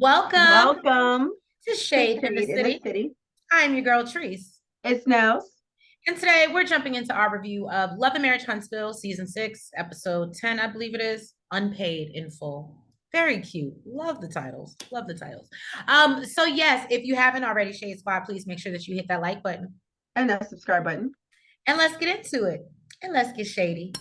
Welcome Welcome to to Shade in the Shade in the City. City. I'm your girl, Treese. It's Nels. And today we're jumping into our review of Love and Marriage Huntsville, Season 6, Episode 10, I believe it is, Unpaid in Full. Very cute. Love the titles. Love the titles. So yes, if you haven't already, Shade Squad, please make sure that you hit that like button. And that subscribe button. And let's get into it. And let's get shady.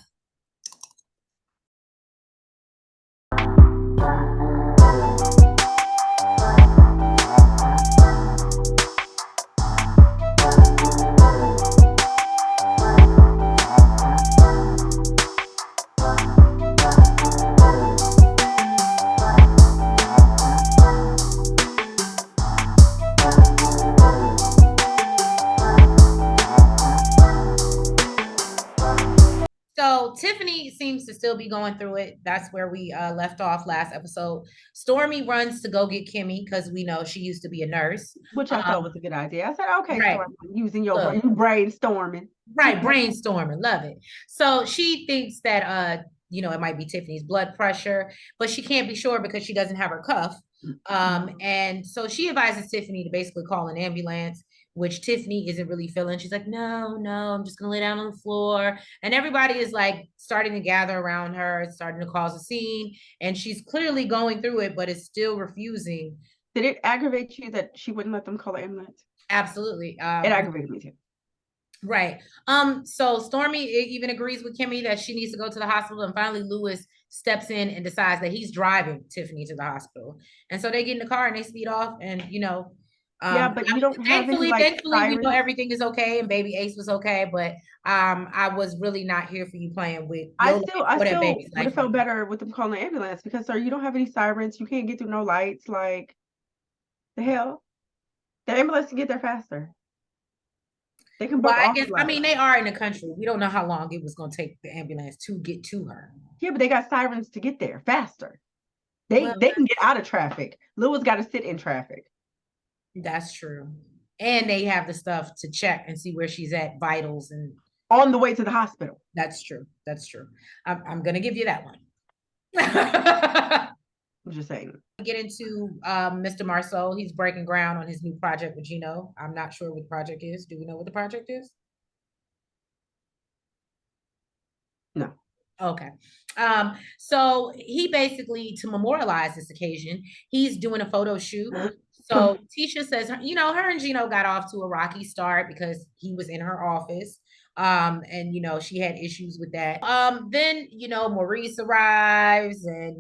So Tiffany seems to still be going through it. That's where we left off last episode. Stormy runs to go get Kimmy because we know she used to be a nurse. Which I thought was a good idea. I said, okay, Right. Stormy, using your Look, brain, brainstorming. right, brainstorming, love it. So she thinks that it might be Tiffany's blood pressure, but she can't be sure because she doesn't have her cuff. And so she advises Tiffany to basically call an ambulance, which Tiffany isn't really feeling. She's like, no, I'm just gonna lay down on the floor. And everybody is like starting to gather around her, starting to cause a scene, and she's clearly going through it, but is still refusing. Did it aggravate you that she wouldn't let them call an ambulance? Absolutely. It aggravated me too. Right. So Stormy even agrees with Kimmy that she needs to go to the hospital, and finally Lewis steps in and decides that he's driving Tiffany to the hospital. And so they get in the car and they speed off, and yeah, but you don't have any thankfully we know sirens. everything is okay and baby Ace was okay, but I was really not here for you playing with I your still life or that would baby's have life. felt better with them calling an ambulance because, sir, you don't have any sirens. You can't get through no lights. Like, the hell? The ambulance can get there faster. They can Well, block I off guess the I lights. mean they are in the country. We don't know how long it was gonna take the ambulance to get to her. Yeah, but they got sirens to get there faster. Well, They can get out of traffic. Lewis got to sit in traffic. that's true. And they have the stuff to check and see where she's at, vitals, and On the way to the hospital. that's true. That's true. I'm gonna give you that one. I'm just saying. Get into Mr. Marceau. He's breaking ground on his new project with Gino. I'm not sure what the project is. Do we know what the project is? No. Okay. So he basically, to memorialize this occasion, he's doing a photo shoot. So Tisha says, her and Gino got off to a rocky start because he was in her office. And she had issues with that. Then Maurice arrives, and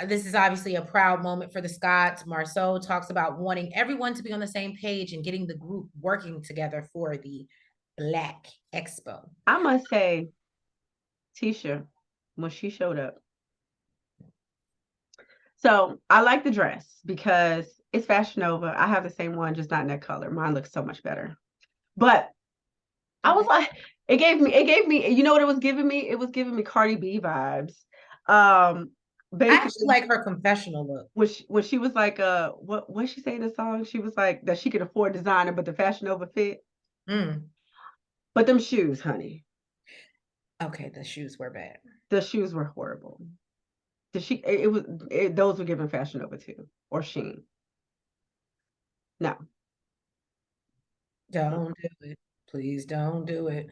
this is obviously a proud moment for the Scotts. Marceau talks about wanting everyone to be on the same page and getting the group working together for the Black Expo. I must say, Tisha, when she showed up. So I like the dress because it's Fashion Nova. I have the same one, just not in that color. Mine looks so much better. But I was like, it gave me, you know what it was giving me? It was giving me Cardi B vibes. Basically, I actually like her confessional look. When she was like, what she say in the song? She was like that she could afford designer, but the Fashion Nova fit. But them shoes, honey. Okay, the shoes were bad. The shoes were horrible. Those were given Fashion Nova too, or Shein. No. Don't do it. Please don't do it.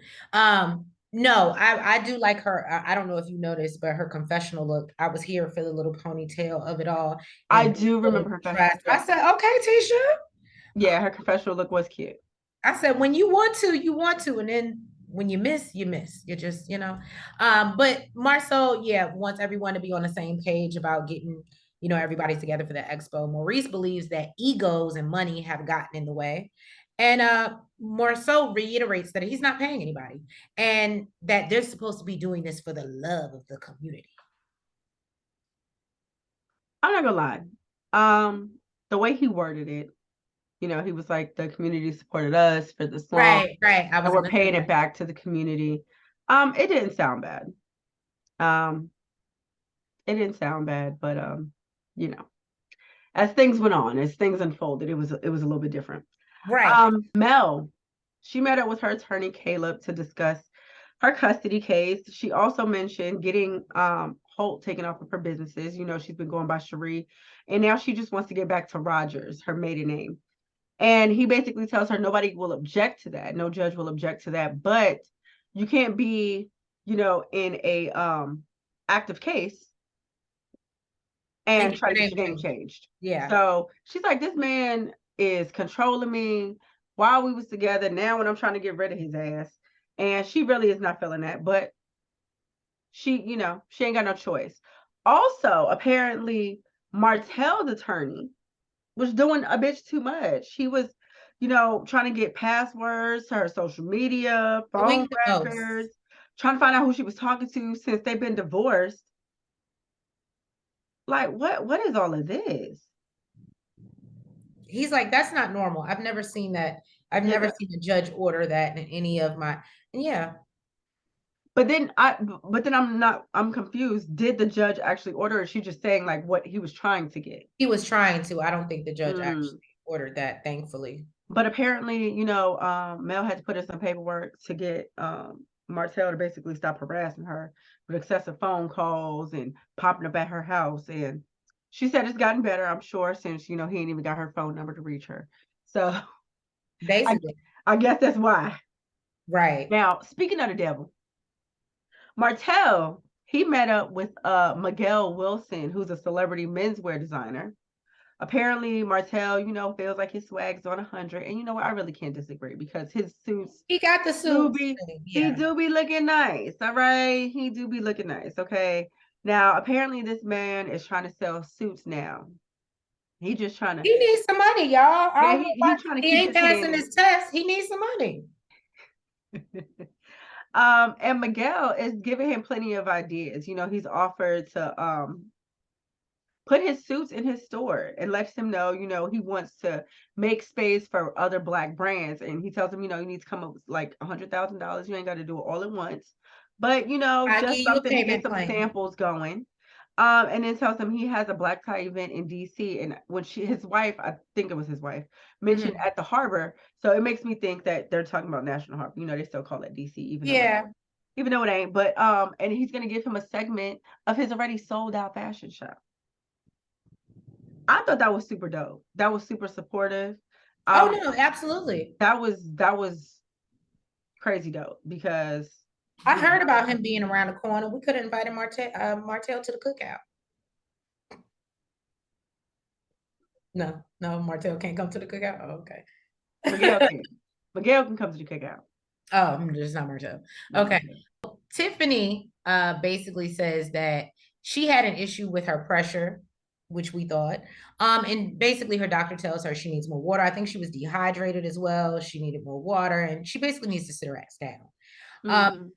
No, I do like her. I don't know if you noticed, but her confessional look, I was here for the little ponytail of it all. I do remember her dress. I said, okay, Tisha. Yeah, her confessional look was cute. I said, when you want to, you want to. And then when you miss, you miss. You just, But Marceau, wants everyone to be on the same page about getting, everybody together for the expo. Maurice believes that egos and money have gotten in the way. And Marceau reiterates that he's not paying anybody and that they're supposed to be doing this for the love of the community. I'm not gonna lie. The way he worded it, he was like, the community supported us for this long. Right. And we're paying it back to the community. It didn't sound bad. It didn't sound bad, but as things went on, as things unfolded, it was a little bit different. Right. Mel, she met up with her attorney Caleb to discuss her custody case. She also mentioned getting Holt taken off of her businesses. She's been going by Cherie, and now she just wants to get back to Rogers, her maiden name. And he basically tells her nobody will object to that. No judge will object to that, but you can't be, in a active case and try to get your name changed. Yeah. So she's like, this man is controlling me while we was together. Now when I'm trying to get rid of his ass. And she really is not feeling that, but she ain't got no choice. Also, apparently, Martell's attorney was doing a bitch too much. He was, trying to get passwords to her social media, phone records, trying to find out who she was talking to since they've been divorced. Like, what is all of this? He's like, that's not normal. I've never seen that. I've never seen a judge order that in any of my, yeah. But then I'm confused. Did the judge actually order, or is she just saying like what he was trying to get? He was trying to. I don't think the judge actually ordered that, thankfully. But apparently, Mel had to put in some paperwork to get Martell to basically stop harassing her with excessive phone calls and popping up at her house. And she said it's gotten better, I'm sure, since, he ain't even got her phone number to reach her. So basically, I guess that's why. Right. Now, speaking of the devil, Martell, he met up with Miguel Wilson, who's a celebrity menswear designer. Apparently, Martell, feels like his swag's on 100. And you know what? I really can't disagree because his suits. He got the suits. He do be looking nice. All right. He do be looking nice. Okay. Now, apparently, this man is trying to sell suits now. He just trying to. He needs some money, y'all. Yeah, he's trying to he ain't passing his test. He needs some money. And Miguel is giving him plenty of ideas. He's offered to put his suits in his store and lets him know, he wants to make space for other Black brands. And he tells him, you need to come up with like $100,000. You ain't got to do it all at once, but just something to get some samples going. And then tells him he has a black tie event in DC. And when his wife, I think it was his wife, mentioned at the harbor. So it makes me think that they're talking about National Harbor. They still call it DC, even though it ain't. But and he's gonna give him a segment of his already sold out fashion show. I thought that was super dope. That was super supportive. Oh no, absolutely. That was crazy dope because I heard about him being around the corner. We could have invited Martell to the cookout. No, Martell can't come to the cookout. Oh, okay. Miguel can come to the cookout. Oh, just not Martell. Okay. Tiffany basically says that she had an issue with her pressure, which we thought. And basically her doctor tells her she needs more water. I think she was dehydrated as well. She needed more water, and she basically needs to sit her ass down.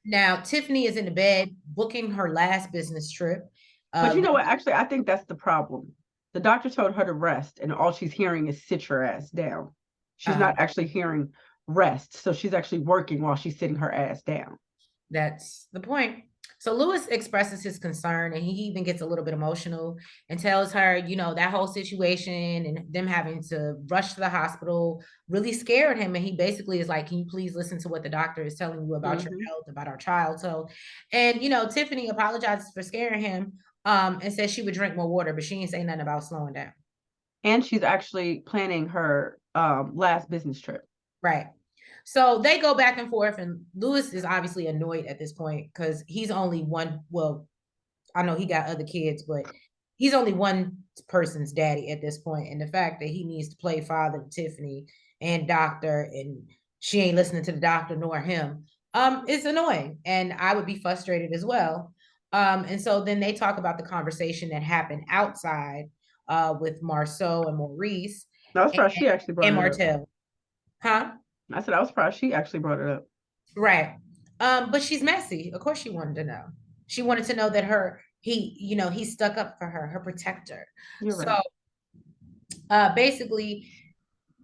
Now Tiffany is in the bed booking her last business trip. But you know what? Actually, I think that's the problem. The doctor told her to rest, and all she's hearing is sit your ass down. She's not actually hearing rest. So she's actually working while she's sitting her ass down. That's the point. So Lewis expresses his concern, and he even gets a little bit emotional and tells her, that whole situation and them having to rush to the hospital really scared him. And he basically is like, can you please listen to what the doctor is telling you about your health, about our child? So, and, Tiffany apologizes for scaring him and says she would drink more water, but she ain't say nothing about slowing down. And she's actually planning her last business trip. Right. So they go back and forth, and Lewis is obviously annoyed at this point because he's only one. Well, I know he got other kids, but he's only one person's daddy at this point. And the fact that he needs to play father to Tiffany and doctor, and she ain't listening to the doctor nor him, is annoying. And I would be frustrated as well. And so then they talk about the conversation that happened outside with Marceau and Maurice. I was surprised she actually brought it up. Martell. Huh? I said I was surprised she actually brought it up. Right. But she's messy. Of course she wanted to know. She wanted to know that he stuck up for her protector. You're right. Basically,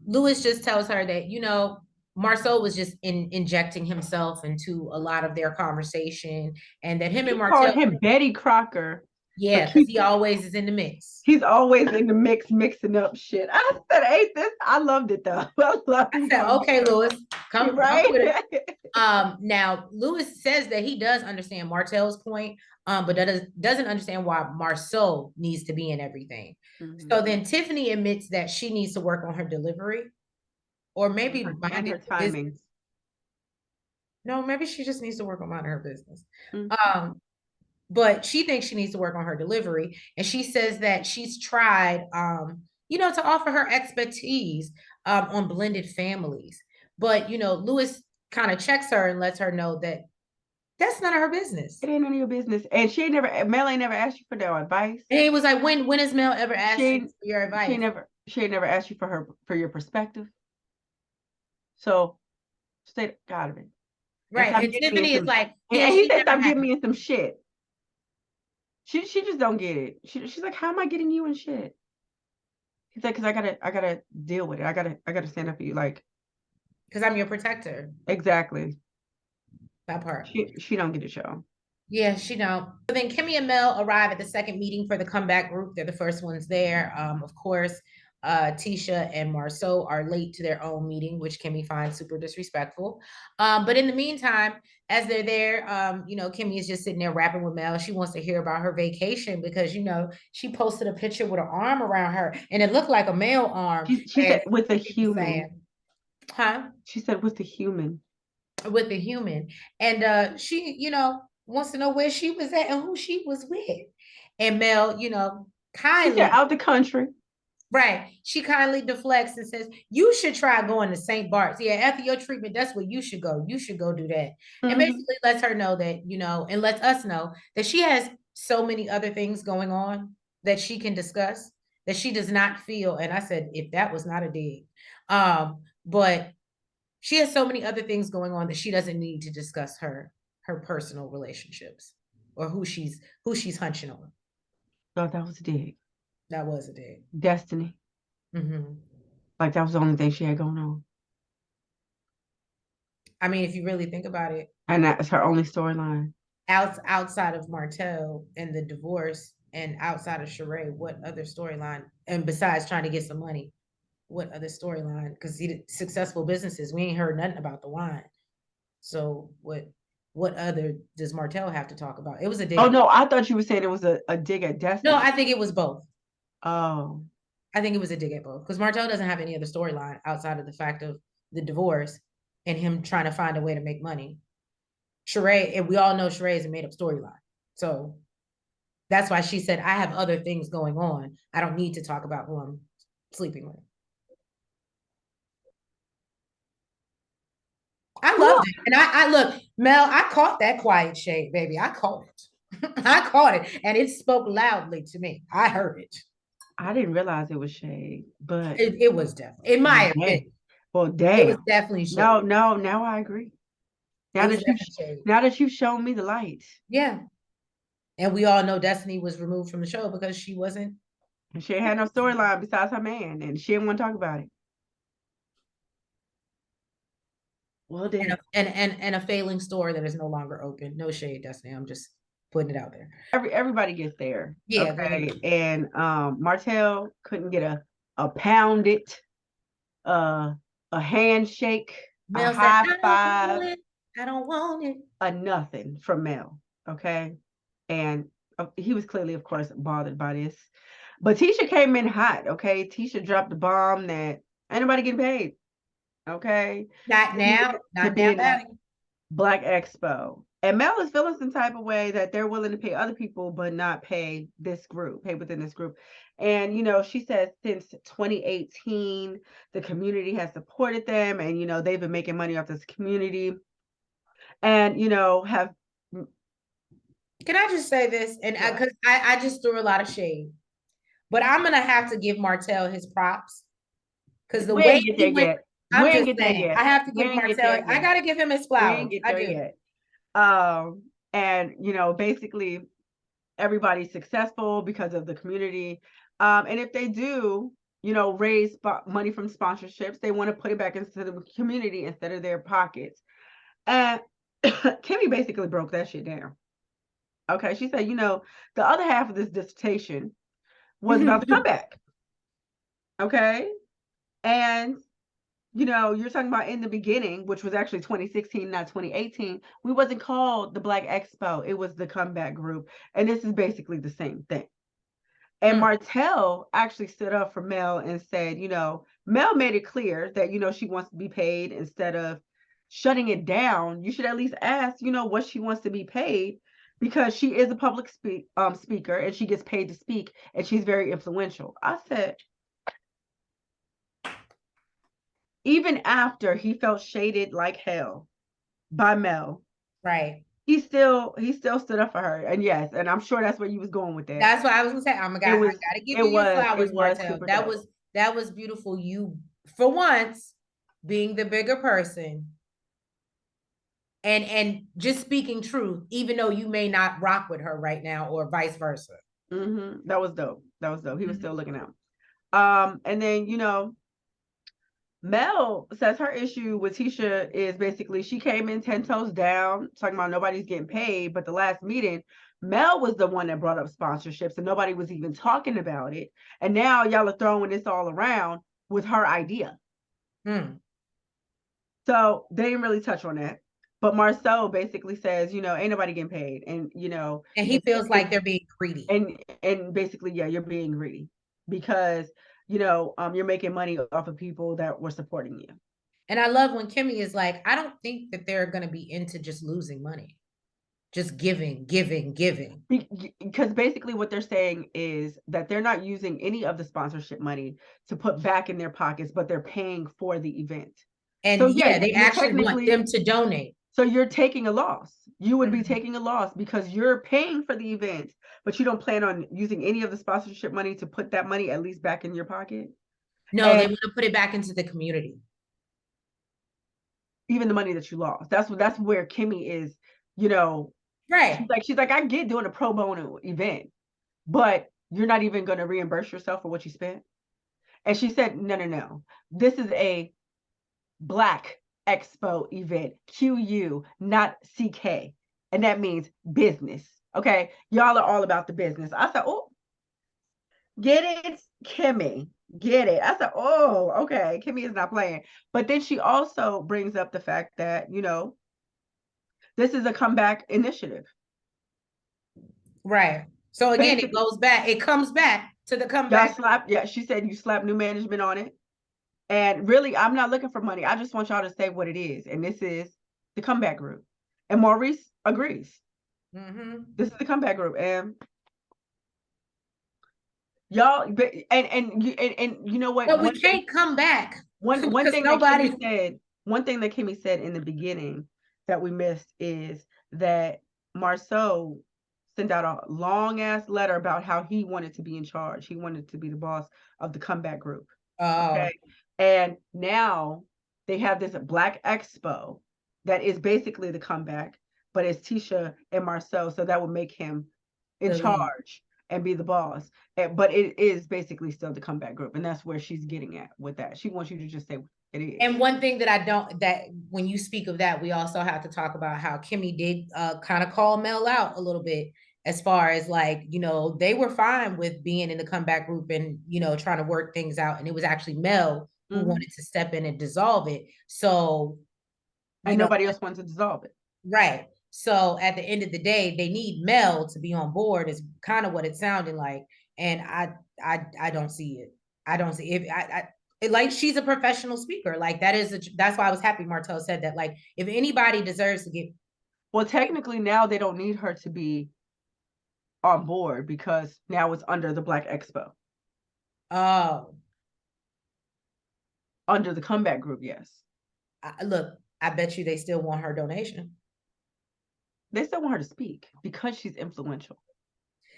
Lewis just tells her that, Marceau was just injecting himself into a lot of their conversation, and that him and Martell called him Betty Crocker. Yeah, because he always is in the mix. He's always in the mix, mixing up shit. I said, "Ain't this?" I loved it though. I said, okay, Lewis, come right. with it. Now Lewis says that he does understand Martell's point, but doesn't understand why Marceau needs to be in everything. So then Tiffany admits that she needs to work on her delivery, or maybe and her timing. No, maybe she just needs to work on minding her business. But she thinks she needs to work on her delivery, and she says that she's tried, to offer her expertise on blended families. But Lewis kind of checks her and lets her know that that's none of her business. It ain't none of your business. And Mel ain't never asked you for no advice. And he was like, when has Mel ever asked you for your advice? She ain't never asked you for your perspective. So stay out of it. Right. And Tiffany is like, and he said, stop getting me in some shit. She just don't get it. She's like, how am I getting you in shit? He's like, because I gotta deal with it. I gotta stand up for you. Like, because I'm your protector. Exactly. That part. She don't get it, y'all. Yeah, she don't. So then Kimmy and Mel arrive at the second meeting for the comeback group. They're the first ones there. Of course, Tisha and Marceau are late to their own meeting, which Kimmy finds super disrespectful. But in the meantime, as they're there, Kimmy is just sitting there rapping with Mel. She wants to hear about her vacation because, she posted a picture with an arm around her and it looked like a male arm. She said with a human. Huh? She said with the human. With the human. And she, wants to know where she was at and who she was with. And Mel, kindly. She said out the country. Right. She kindly deflects and says, you should try going to St. Bart's. Yeah, after your treatment, that's where you should go. You should go do that. And basically lets her know that, and lets us know that she has so many other things going on that she can discuss that she does not feel. And I said, if that was not a dig. But she has so many other things going on that she doesn't need to discuss her personal relationships or who she's hunching on. Oh, that was a dig. That was a dig. Destiny. Like that was the only thing she had going on. I mean, if you really think about it. And that's her only storyline. Outside of Martell and the divorce and outside of Sheree, what other storyline? And besides trying to get some money, what other storyline? Because successful businesses, we ain't heard nothing about the wine. So what other does Martell have to talk about? It was a dig. Oh no, I thought you were saying it was a dig at Destiny. No, I think it was both. Oh. I think it was a dig at both. Because Martell doesn't have any other storyline outside of the fact of the divorce and him trying to find a way to make money. Sheree, and we all know Sheree is a made-up storyline. So that's why she said, I have other things going on. I don't need to talk about who I'm sleeping with. I loved it. And I look, Mel, I caught that quiet shade, baby. I caught it. I caught it. And it spoke loudly to me. I heard it. I didn't realize it was shade, but it was definitely, in my opinion. Well, damn. It was definitely shade. No, now I agree. Now that you've shown me the light. Yeah. And we all know Destiny was removed from the show because she wasn't. And she had no storyline besides her man, and she didn't want to talk about it. Well, then. And a failing store that is no longer open. No shade, Destiny. I'm just putting it out there. Everybody gets there. Yeah. Okay. And Martell couldn't get a pound it, a handshake, a high five. I don't want it. A nothing from Mel. Okay. And he was clearly, of course, bothered by this. But Tisha came in hot. Okay. Tisha dropped the bomb that ain't nobody getting paid. Okay. Not now. Not now. Black Expo. And Mel is feeling some type of way that they're willing to pay other people, but not pay within this group. And, she says since 2018, the community has supported them and, they've been making money off this community and, have. Can I just say this? And because I just threw a lot of shade, but I'm going to have to give Martell his props because the way he went, I'm just saying, I have to give Martell, I got to give him his flowers. I do. Yet. And basically everybody's successful because of the community. And if they do, raise money from sponsorships, they want to put it back into the community instead of their pockets. And Kimmy basically broke that shit down. Okay, she said, the other half of this dissertation was about the comeback. Okay, and you're talking about in the beginning, which was actually 2016, not 2018. We wasn't called the Black Expo; it was the comeback group, and this is basically the same thing. And Martell actually stood up for Mel and said, Mel made it clear that, she wants to be paid instead of shutting it down. You should at least ask, what she wants to be paid, because she is a public speaker and she gets paid to speak and she's very influential. I said, even after he felt shaded like hell by Mel, right. he still stood up for her. And yes, and I'm sure that's where you was going with that. That's what I was gonna say. I gotta give you your flowers, Martell. That was beautiful. You, for once, being the bigger person and just speaking truth, even though you may not rock with her right now, or vice versa. That was dope. He was still looking out. And then Mel says her issue with Tisha is basically she came in 10 toes down, talking about nobody's getting paid. But the last meeting, Mel was the one that brought up sponsorships and nobody was even talking about it. And now y'all are throwing this all around with her idea. So they didn't really touch on that. But Marceau basically says, ain't nobody getting paid. And, and he feels like they're being greedy. And basically, yeah, you're being greedy because you're making money off of people that were supporting you. And I love when Kimmy is like, I don't think that they're going to be into just losing money, just giving. Because basically what they're saying is that they're not using any of the sponsorship money to put back in their pockets, but they're paying for the event. And so, yeah, they actually want them to donate. So you're taking a loss. You would be taking a loss because you're paying for the event, but you don't plan on using any of the sponsorship money to put that money at least back in your pocket. No, they want to put it back into the community. Even the money that you lost. That's where Kimmy is, right. She's like, I get doing a pro bono event, but you're not even going to reimburse yourself for what you spent. And she said, no. This is a Black Expo event, QU, not CK. And that means business. Okay. Y'all are all about the business. I said, oh, get it, Kimmy. Get it. I said, oh, okay. Kimmy is not playing. But then she also brings up the fact that, this is a comeback initiative. Right. So again, it comes back to the comeback. She said you slap new management on it. And really, I'm not looking for money. I just want y'all to say what it is. And this is the comeback group. And Maurice agrees. This is the comeback group. And y'all, and you know what? But we can't come back. One thing that Kimmy said in the beginning that we missed is that Marceau sent out a long ass letter about how he wanted to be in charge. He wanted to be the boss of the comeback group. Okay. And now they have this Black Expo that is basically the comeback, but it's Tisha and Marceau. So that would make him in charge and be the boss. But it is basically still the comeback group. And that's where she's getting at with that. She wants you to just say it is. And one thing that when you speak of that, we also have to talk about how Kimmy did kind of call Mel out a little bit, as far as like, they were fine with being in the comeback group and, trying to work things out. And it was actually Mel who wanted to step in and dissolve it. So. And nobody else wanted to dissolve it. Right. So at the end of the day, they need Mel to be on board, is kind of what it sounded like. And I don't see it. I don't see it. Like, she's a professional speaker. Like, that's why I was happy Martell said that. Like, if anybody deserves to get. Well, technically now they don't need her to be on board because now it's under the Black Expo. Oh. Under the comeback group, yes. Look, I bet you they still want her donation. They still want her to speak because she's influential.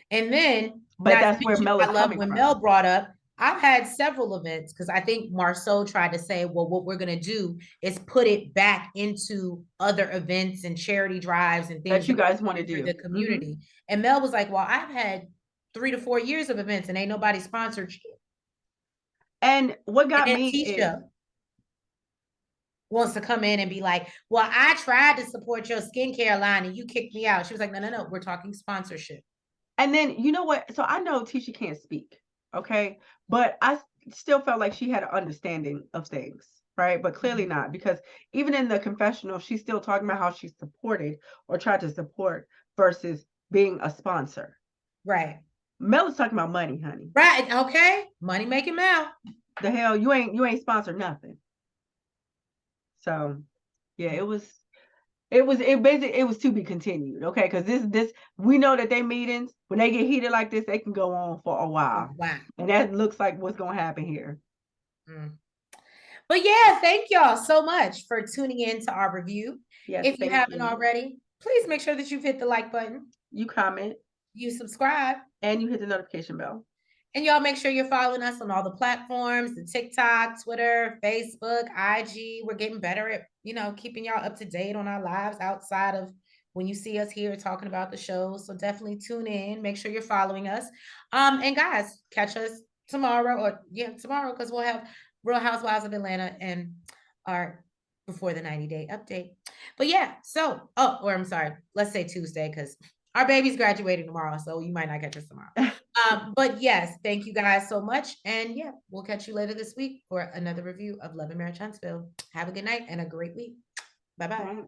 And then, but that's where Mel is coming from. When Mel brought up, I've had several events, because I think Marceau tried to say, well, what we're going to do is put it back into other events and charity drives and things that you guys want to do for the community. And Mel was like, well, I've had 3 to 4 years of events and ain't nobody sponsored you. And what got me is wants to come in and be like, well, I tried to support your skincare line and you kicked me out. She was like, no, we're talking sponsorship. And then you know what? So I know Tisha can't speak, okay, but I still felt like she had an understanding of things, right? But clearly not, because even in the confessional, she's still talking about how she supported or tried to support versus being a sponsor. Right. Mel is talking about money, honey. Right. Okay. Money making Mel. The hell, you ain't sponsored nothing. So yeah, it was to be continued, okay? Because this we know that they meetings, when they get heated like this, they can go on for a while. Wow. And that looks like what's gonna happen here. But yeah, thank y'all so much for tuning in to our review. Yes, if you haven't already, please make sure that you've hit the like button, you comment, you subscribe, and you hit the notification bell. and y'all make sure you're following us on all the platforms, the TikTok, Twitter, Facebook, IG. We're getting better at, keeping y'all up to date on our lives outside of when you see us here talking about the shows. So definitely tune in. Make sure you're following us. And guys, catch us tomorrow because we'll have Real Housewives of Atlanta and our before the 90-day update. But yeah, I'm sorry, let's say Tuesday because our baby's graduating tomorrow, so you might not catch us tomorrow. But yes, thank you guys so much. And yeah, we'll catch you later this week for another review of Love and Marriage Huntsville. Have a good night and a great week. Bye-bye.